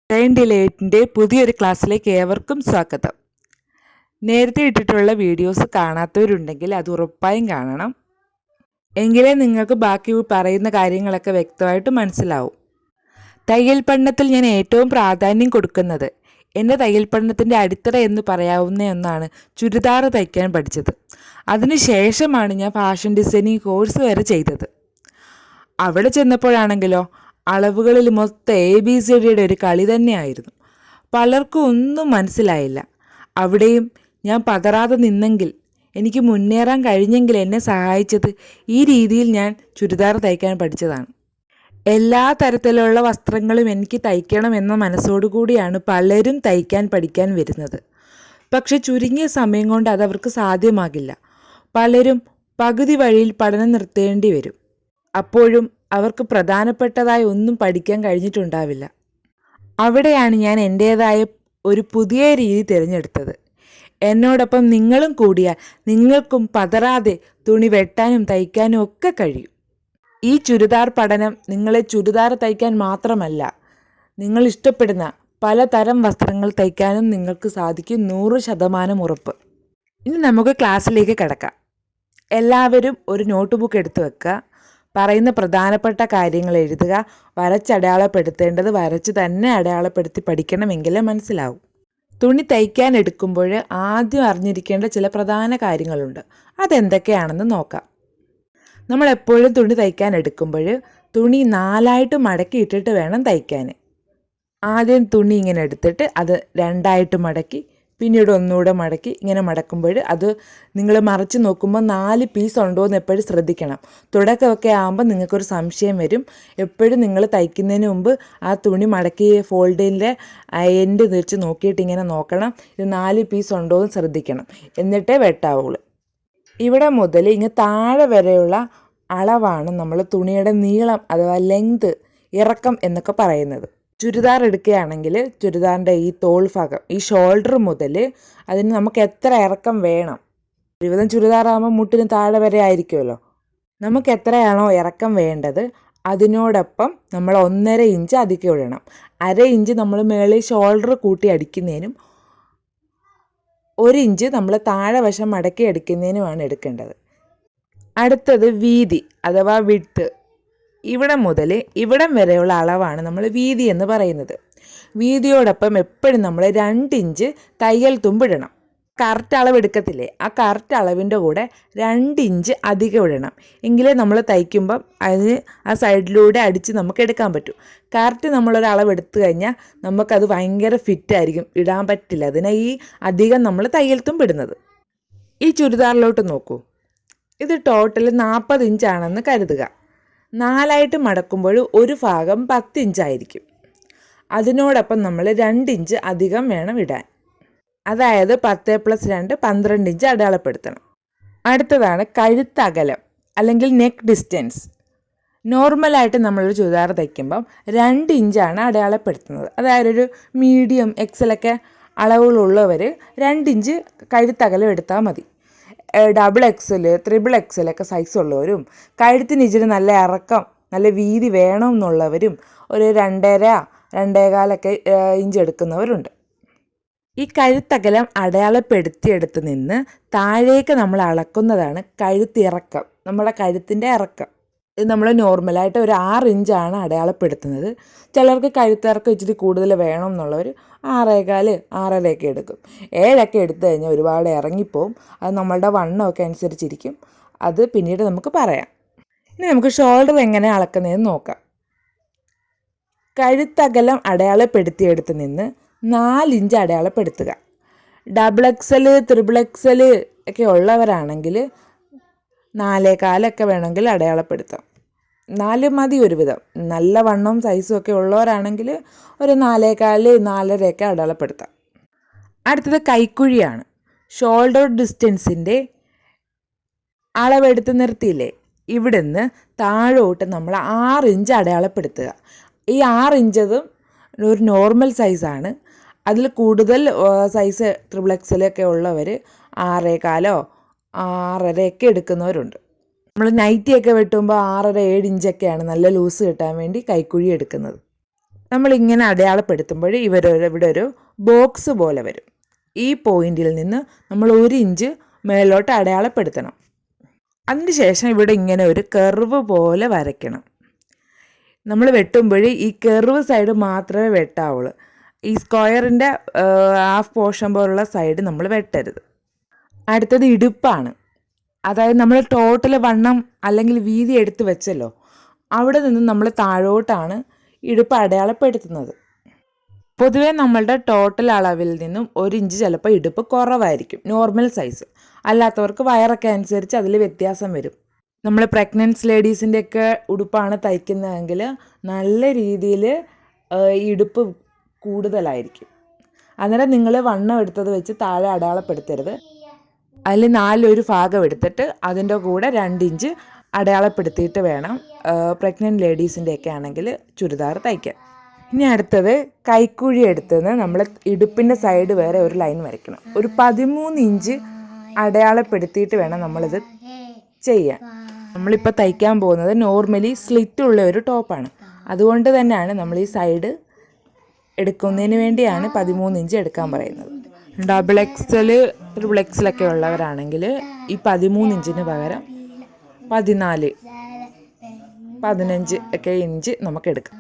Design ഡിലേറ്റിൻ്റെ പുതിയൊരു ക്ലാസ്സിലേക്ക് ഏവർക്കും സ്വാഗതം. നേരത്തെ ഇട്ടിട്ടുള്ള വീഡിയോസ് കാണാത്തവരുണ്ടെങ്കിൽ അത് ഉറപ്പായും കാണണം. എങ്കിലേ നിങ്ങൾക്ക് ബാക്കി പറയുന്ന കാര്യങ്ങളൊക്കെ വ്യക്തമായിട്ട് മനസ്സിലാവും. തയ്യൽ പഠനത്തിൽ ഞാൻ ഏറ്റവും പ്രാധാന്യം കൊടുക്കുന്നത് എൻ്റെ തയ്യൽ പഠനത്തിൻ്റെ അടിത്തറ എന്ന് പറയാവുന്ന ഒന്നാണ് ചുരിദാർ തയ്ക്കാൻ പഠിച്ചത്. അതിനുശേഷമാണ് ഞാൻ ഫാഷൻ ഡിസൈനിങ് കോഴ്സ് വരെ ചെയ്തത്. അവിടെ ചെന്നപ്പോഴാണെങ്കിലോ അളവുകളിൽ മൊത്തം ABCDയുടെ ഒരു കളി തന്നെയായിരുന്നു. പലർക്കും ഒന്നും മനസ്സിലായില്ല. അവിടെയും ഞാൻ പതറാതെ നിന്നെങ്കിൽ, എനിക്ക് മുന്നേറാൻ കഴിഞ്ഞെങ്കിൽ എന്നെ സഹായിച്ചത് ഈ രീതിയിൽ ഞാൻ ചുരിദാർ തയ്ക്കാൻ പഠിച്ചതാണ്. എല്ലാ തരത്തിലുള്ള വസ്ത്രങ്ങളും എനിക്ക് തയ്ക്കണം എന്ന മനസ്സോടുകൂടിയാണ് പലരും തയ്ക്കാൻ പഠിക്കാൻ വരുന്നത്. പക്ഷെ ചുരുങ്ങിയ സമയം കൊണ്ട് അതവർക്ക് സാധ്യമാകില്ല. പലരും പകുതി വഴിയിൽ പഠനം നിർത്തേണ്ടി വരും. അപ്പോഴും അവർക്ക് പ്രധാനപ്പെട്ടതായി ഒന്നും പഠിക്കാൻ കഴിഞ്ഞിട്ടുണ്ടാവില്ല. അവിടെയാണ് ഞാൻ എൻ്റേതായ ഒരു പുതിയ രീതി തിരഞ്ഞെടുത്തത്. എന്നോടൊപ്പം നിങ്ങളും കൂടിയാൽ നിങ്ങൾക്കും പതറാതെ തുണി വെട്ടാനും തയ്ക്കാനും ഒക്കെ കഴിയും. ഈ ചുരിദാർ പഠനം നിങ്ങളെ ചുരിദാർ തയ്ക്കാൻ മാത്രമല്ല, നിങ്ങൾ ഇഷ്ടപ്പെടുന്ന പലതരം വസ്ത്രങ്ങൾ തയ്ക്കാനും നിങ്ങൾക്ക് സാധിക്കും. 100% ഉറപ്പ്. ഇനി നമുക്ക് ക്ലാസ്സിലേക്ക് കിടക്കാം. എല്ലാവരും ഒരു നോട്ട് ബുക്ക് എടുത്തു വെക്കുക. പറയുന്ന പ്രധാനപ്പെട്ട കാര്യങ്ങൾ എഴുതുക. വരച്ചടയാളപ്പെടുത്തേണ്ടത് വരച്ച് തന്നെ അടയാളപ്പെടുത്തി പഠിക്കണമെങ്കിലേ മനസ്സിലാവും. തുണി തയ്ക്കാൻ എടുക്കുമ്പോൾ ആദ്യം അറിഞ്ഞിരിക്കേണ്ട ചില പ്രധാന കാര്യങ്ങളുണ്ട്. അതെന്തൊക്കെയാണെന്ന് നോക്കാം. നമ്മളെപ്പോഴും തുണി തയ്ക്കാൻ എടുക്കുമ്പോൾ തുണി 4ആയിട്ട് മടക്കിയിട്ടിട്ട് വേണം തയ്ക്കാൻ. ആദ്യം തുണി ഇങ്ങനെ എടുത്തിട്ട് അത് 2ആയിട്ട് മടക്കി, പിന്നീട് ഒന്നുകൂടെ മടക്കി. ഇങ്ങനെ മടക്കുമ്പോൾ അത് നിങ്ങൾ മറിച്ച് നോക്കുമ്പോൾ 4 പീസ് ഉണ്ടോ എന്ന് എപ്പോഴും ശ്രദ്ധിക്കണം. തുടക്കമൊക്കെ ആകുമ്പോൾ നിങ്ങൾക്കൊരു സംശയം വരും. എപ്പോഴും നിങ്ങൾ തയ്ക്കുന്നതിന് മുമ്പ് ആ തുണി മടക്കി ഫോൾഡിൻ്റെ എൻഡ് വെച്ച് നോക്കിയിട്ട് ഇങ്ങനെ നോക്കണം. ഇത് 4 പീസ് ഉണ്ടോ എന്ന് ശ്രദ്ധിക്കണം. എന്നിട്ടേ വെട്ടാവുള്ളൂ. ഇവിടെ മുതൽ ഇങ്ങനെ താഴെ വരെയുള്ള അളവാണ് നമ്മൾ തുണിയുടെ നീളം അഥവാ ലെങ്ത്, ഇറക്കം എന്നൊക്കെ പറയുന്നത്. ചുരിദാർ എടുക്കുകയാണെങ്കിൽ ചുരിദാറിൻ്റെ ഈ തോൾ ഭാഗം, ഈ ഷോൾഡർ മുതൽ അതിന് നമുക്ക് എത്ര ഇറക്കം വേണം. ഒരുവിധം ചുരിദാറാകുമ്പോൾ മുട്ടിന് താഴെ വരെ ആയിരിക്കുമല്ലോ. നമുക്ക് എത്രയാണോ ഇറക്കം വേണ്ടത് അതിനോടൊപ്പം നമ്മൾ 1.5 ഇഞ്ച് അധികം ഇടണം. 1/2 ഇഞ്ച് നമ്മൾ മേളിൽ ഷോൾഡർ കൂട്ടി അടിക്കുന്നതിനും 1 ഇഞ്ച് നമ്മൾ താഴെ വശം മടക്കി അടിക്കുന്നതിനുമാണ് എടുക്കേണ്ടത്. അടുത്തത് വീതി അഥവാ വിഡ്ത്ത്. ഇവിടെ മുതൽ ഇവിടം വരെയുള്ള അളവാണ് നമ്മൾ വീതി എന്ന് പറയുന്നത്. വീതിയോടൊപ്പം എപ്പോഴും നമ്മൾ 2 ഇഞ്ച് തയ്യൽ തുമ്പിടണം. കറക്റ്റ് അളവ് എടുക്കത്തില്ലേ, ആ കറക്റ്റ് അളവിൻ്റെ കൂടെ 2 ഇഞ്ച് അധികം ഇടണം. എങ്കിലേ നമ്മൾ തയ്ക്കുമ്പം അതിന് ആ സൈഡിലൂടെ അടിച്ച് നമുക്ക് എടുക്കാൻ പറ്റും. കറക്റ്റ് നമ്മളൊരളവ് എടുത്തു കഴിഞ്ഞാൽ നമുക്കത് ഭയങ്കര ഫിറ്റായിരിക്കും, ഇടാൻ പറ്റില്ല. അതിനെ ഈ അധികം നമ്മൾ തയ്യൽ തുമ്പിടുന്നത്. ഈ ചുരിദാറിലോട്ട് നോക്കൂ. ഇത് ടോട്ടൽ 40 ഇഞ്ചാണെന്ന് കരുതുക. 4ആയിട്ട് മടക്കുമ്പോൾ ഒരു ഭാഗം 10 ഇഞ്ചായിരിക്കും. അതിനോടൊപ്പം നമ്മൾ 2 ഇഞ്ച് അധികം വേണം ഇടാൻ. അതായത് 10 + 2 12 ഇഞ്ച് അടയാളപ്പെടുത്തണം. അടുത്തതാണ് കഴുത്തകലം അല്ലെങ്കിൽ നെക്ക് ഡിസ്റ്റൻസ്. നോർമലായിട്ട് നമ്മളൊരു ചുരിദാർ തയ്ക്കുമ്പം 2 ഇഞ്ചാണ് അടയാളപ്പെടുത്തുന്നത്. അതായത് ഒരു മീഡിയം എക്സലൊക്കെ അളവുകളുള്ളവർ 2 ഇഞ്ച് കഴുത്തകലം എടുത്താൽ മതി. XXL, XXL ഒക്കെ സൈസ് ഉള്ളവരും കഴുത്തിന് ഇച്ചിരി നല്ല ഇറക്കം നല്ല വീതി വേണമെന്നുള്ളവരും ഒരു 2.5 2.25 ഇഞ്ച് എടുക്കുന്നവരുണ്ട്. ഈ കഴുത്തകലം അടയാളപ്പെടുത്തിയെടുത്ത് നിന്ന് താഴേക്ക് നമ്മൾ അളക്കുന്നതാണ് കഴുത്തിറക്കം, നമ്മുടെ കഴുത്തിൻ്റെ ഇറക്കം. ഇത് നമ്മൾ നോർമലായിട്ട് ഒരു 6 ഇഞ്ചാണ് അടയാളപ്പെടുത്തുന്നത്. ചിലർക്ക് കഴുത്തിറക്കം ഇച്ചിരി കൂടുതൽ വേണം എന്നുള്ളവർ 6.25 6.5 എടുക്കും. 7 എടുത്തു കഴിഞ്ഞാൽ ഒരുപാട് ഇറങ്ങിപ്പോവും. അത് നമ്മളുടെ വണ്ണമൊക്കെ അനുസരിച്ചിരിക്കും. അത് പിന്നീട് നമുക്ക് പറയാം. ഇനി നമുക്ക് ഷോൾഡർ എങ്ങനെ അളക്കുന്നതെന്ന് നോക്കാം. കഴുത്തകലം അടയാളപ്പെടുത്തിയെടുത്ത് നിന്ന് 4 ഇഞ്ച് അടയാളപ്പെടുത്തുക. XXL, XXL ഒക്കെ ഉള്ളവരാണെങ്കിൽ 4.25 വേണമെങ്കിൽ അടയാളപ്പെടുത്താം. 4 മതി ഒരുവിധം. നല്ല വണ്ണവും സൈസും ഒക്കെ ഉള്ളവരാണെങ്കിൽ ഒരു 4.25 4.5 അടയാളപ്പെടുത്താം. അടുത്തത് കൈക്കുഴിയാണ്. ഷോൾഡർ ഡിസ്റ്റൻസിൻ്റെ അളവെടുത്ത് നിർത്തിയില്ലേ, ഇവിടുന്ന് താഴോട്ട് നമ്മൾ 6 ഇഞ്ച് അടയാളപ്പെടുത്തുക. ഈ 6 ഇഞ്ചതും ഒരു നോർമൽ സൈസാണ്. അതിൽ കൂടുതൽ സൈസ് XXL ഒക്കെ ഉള്ളവർ 6.25 6.5 എടുക്കുന്നവരുണ്ട്. നമ്മൾ നൈറ്റിയൊക്കെ വെട്ടുമ്പോൾ 6.5 7 ഇഞ്ചൊക്കെയാണ് നല്ല ലൂസ് കിട്ടാൻ വേണ്ടി കൈക്കുഴി എടുക്കുന്നത്. നമ്മളിങ്ങനെ അടയാളപ്പെടുത്തുമ്പോൾ ഇവിടെ ഒരു ബോക്സ് പോലെ വരും. ഈ പോയിന്റിൽ നിന്ന് നമ്മൾ 1 ഇഞ്ച് മേലോട്ട് അടയാളപ്പെടുത്തണം. അതിനുശേഷം ഇവിടെ ഇങ്ങനെ ഒരു കർവ് പോലെ വരയ്ക്കണം. നമ്മൾ വെട്ടുമ്പോൾ ഈ കർവ് സൈഡ് മാത്രമേ വെട്ടാവുള്ളൂ. ഈ സ്ക്വയറിൻ്റെ ഹാഫ് പോർഷൻ പോലുള്ള സൈഡ് നമ്മൾ വെട്ടരുത്. അടുത്തത് ഇടുപ്പാണ്. അതായത് നമ്മൾ ടോട്ടൽ വണ്ണം അല്ലെങ്കിൽ വീതി എടുത്ത് വെച്ചല്ലോ, അവിടെ നിന്ന് നമ്മൾ താഴോട്ടാണ് ഇടുപ്പ് അടയാളപ്പെടുത്തുന്നത്. പൊതുവേ നമ്മളുടെ ടോട്ടൽ അളവിൽ നിന്നും 1 ഇഞ്ച് ചിലപ്പോൾ ഇടുപ്പ് കുറവായിരിക്കും, നോർമൽ സൈസ്. അല്ലാത്തവർക്ക് വയറൊക്കെ അനുസരിച്ച് അതിൽ വ്യത്യാസം വരും. നമ്മൾ പ്രഗ്നൻസ് ലേഡീസിൻ്റെയൊക്കെ ഉടുപ്പാണ് തയ്ക്കുന്നതെങ്കിൽ നല്ല രീതിയിൽ ഇടുപ്പ് കൂടുതലായിരിക്കും. അന്നേരം നിങ്ങൾ വണ്ണം എടുത്തത് വെച്ച് താഴെ അടയാളപ്പെടുത്തരുത്. അതിൽ 4 ഭാഗം എടുത്തിട്ട് അതിൻ്റെ കൂടെ 2 ഇഞ്ച് അടയാളപ്പെടുത്തിയിട്ട് വേണം പ്രഗ്നൻറ്റ് ലേഡീസിൻ്റെയൊക്കെ ആണെങ്കിൽ ചുരിദാർ തയ്ക്കാൻ. ഇനി അടുത്തത് കൈക്കുഴി എടുത്തുനിന്ന് നമ്മൾ ഇടുപ്പിൻ്റെ സൈഡ് വേറെ ഒരു ലൈൻ വരയ്ക്കണം. ഒരു 13 ഇഞ്ച് അടയാളപ്പെടുത്തിയിട്ട് വേണം നമ്മളിത് ചെയ്യാൻ. നമ്മളിപ്പോൾ തയ്ക്കാൻ പോകുന്നത് നോർമലി സ്ലിറ്റുള്ള ഒരു ടോപ്പാണ്. അതുകൊണ്ട് തന്നെയാണ് നമ്മൾ ഈ സൈഡ് എടുക്കുന്നതിന് വേണ്ടിയാണ് 13 ഇഞ്ച് എടുക്കാൻ പറയുന്നത്. ഡബിൾ എക്സൽ, ട്രിപ്പിൾ എക്സലൊക്കെ ഉള്ളവരാണെങ്കിൽ ഈ 13 ഇഞ്ചിന് പകരം 14, 15 ഒക്കെ ഇഞ്ച് നമുക്ക് എടുക്കാം.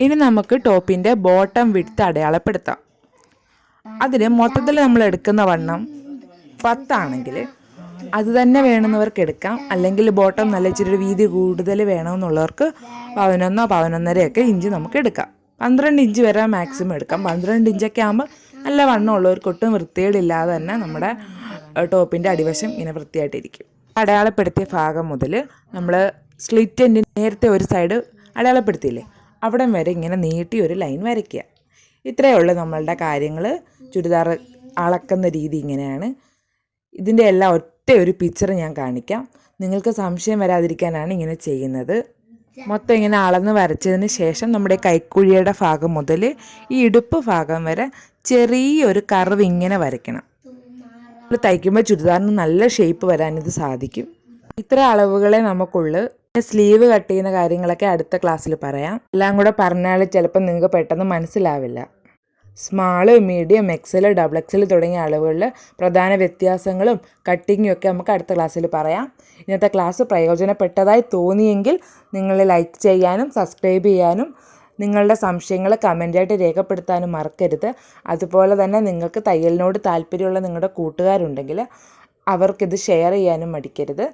ഇനി നമുക്ക് ടോപ്പിൻ്റെ ബോട്ടം വിഡ്ത്ത് അടയാളപ്പെടുത്താം. അതിന് മൊത്തത്തിൽ നമ്മൾ എടുക്കുന്ന വണ്ണം 10 ആണെങ്കിൽ അത് തന്നെ വേണമെന്നവർക്ക് എടുക്കാം. അല്ലെങ്കിൽ ബോട്ടം നല്ല ഇച്ചിരി വീതി കൂടുതൽ വേണമെന്നുള്ളവർക്ക് 11, 11.5 ഇഞ്ച് നമുക്ക് എടുക്കാം. 12 ഇഞ്ച് വരെ മാക്സിമം എടുക്കാം. 12 ഇഞ്ചൊക്കെ ആകുമ്പോൾ നല്ല വണ്ണമുള്ളവർക്ക് ഒട്ടും വൃത്തികേടില്ലാതെ തന്നെ നമ്മുടെ ടോപ്പിൻ്റെ അടിവശം ഇങ്ങനെ വൃത്തിയായിട്ടിരിക്കും. അടയാളപ്പെടുത്തിയ ഭാഗം മുതൽ നമ്മൾ സ്ലിറ്റിൻ്റെ നേരത്തെ ഒരു സൈഡ് അടയാളപ്പെടുത്തിയില്ലേ, അവിടം വരെ ഇങ്ങനെ നീട്ടി ഒരു ലൈൻ വരയ്ക്കുക. ഇത്രയേ ഉള്ളൂ നമ്മളുടെ കാര്യങ്ങൾ. ചുരിദാർ അളക്കുന്ന രീതി ഇങ്ങനെയാണ്. ഇതിൻ്റെ എല്ലാം ഒറ്റ ഒരു പിക്ചർ ഞാൻ കാണിക്കാം. നിങ്ങൾക്ക് സംശയം വരാതിരിക്കാനാണ് ഇങ്ങനെ ചെയ്യുന്നത്. മൊത്തം ഇങ്ങനെ അളന്ന് വരച്ചതിന് ശേഷം നമ്മുടെ കൈക്കുഴിയുടെ ഭാഗം മുതൽ ഈ ഇടുപ്പ് ഭാഗം വരെ ചെറിയൊരു കർവ് ഇങ്ങനെ വരയ്ക്കണം. തയ്ക്കുമ്പോൾ ചുരിദാറിന് നല്ല ഷേപ്പ് വരാൻ ഇത് സാധിക്കും. ഇത്ര അളവുകളെ നമുക്കുള്ളൂ. സ്ലീവ് കട്ട് ചെയ്യുന്ന കാര്യങ്ങളൊക്കെ അടുത്ത ക്ലാസ്സിൽ പറയാം. എല്ലാം കൂടെ പറഞ്ഞാൽ ചിലപ്പോൾ നിങ്ങൾക്ക് പെട്ടെന്ന് മനസ്സിലാവില്ല. Small, medium, XL, double XL തുടങ്ങിയ അളവുകളിൽ പ്രധാന വ്യത്യാസങ്ങളും കട്ടിങ്ങും ഒക്കെ നമുക്ക് അടുത്ത ക്ലാസ്സിൽ പറയാം. ഇന്നത്തെ ക്ലാസ് പ്രയോജനപ്പെട്ടതായി തോന്നിയെങ്കിൽ നിങ്ങൾ ലൈക്ക് ചെയ്യാനും സബ്സ്ക്രൈബ് ചെയ്യാനും നിങ്ങളുടെ സംശയങ്ങൾ കമൻ്റായിട്ട് രേഖപ്പെടുത്താനും മറക്കരുത്. അതുപോലെ തന്നെ നിങ്ങൾക്ക് തയ്യലിനോട് താല്പര്യമുള്ള നിങ്ങളുടെ കൂട്ടുകാരുണ്ടെങ്കിൽ അവർക്കിത് ഷെയർ ചെയ്യാനും മടിക്കരുത്.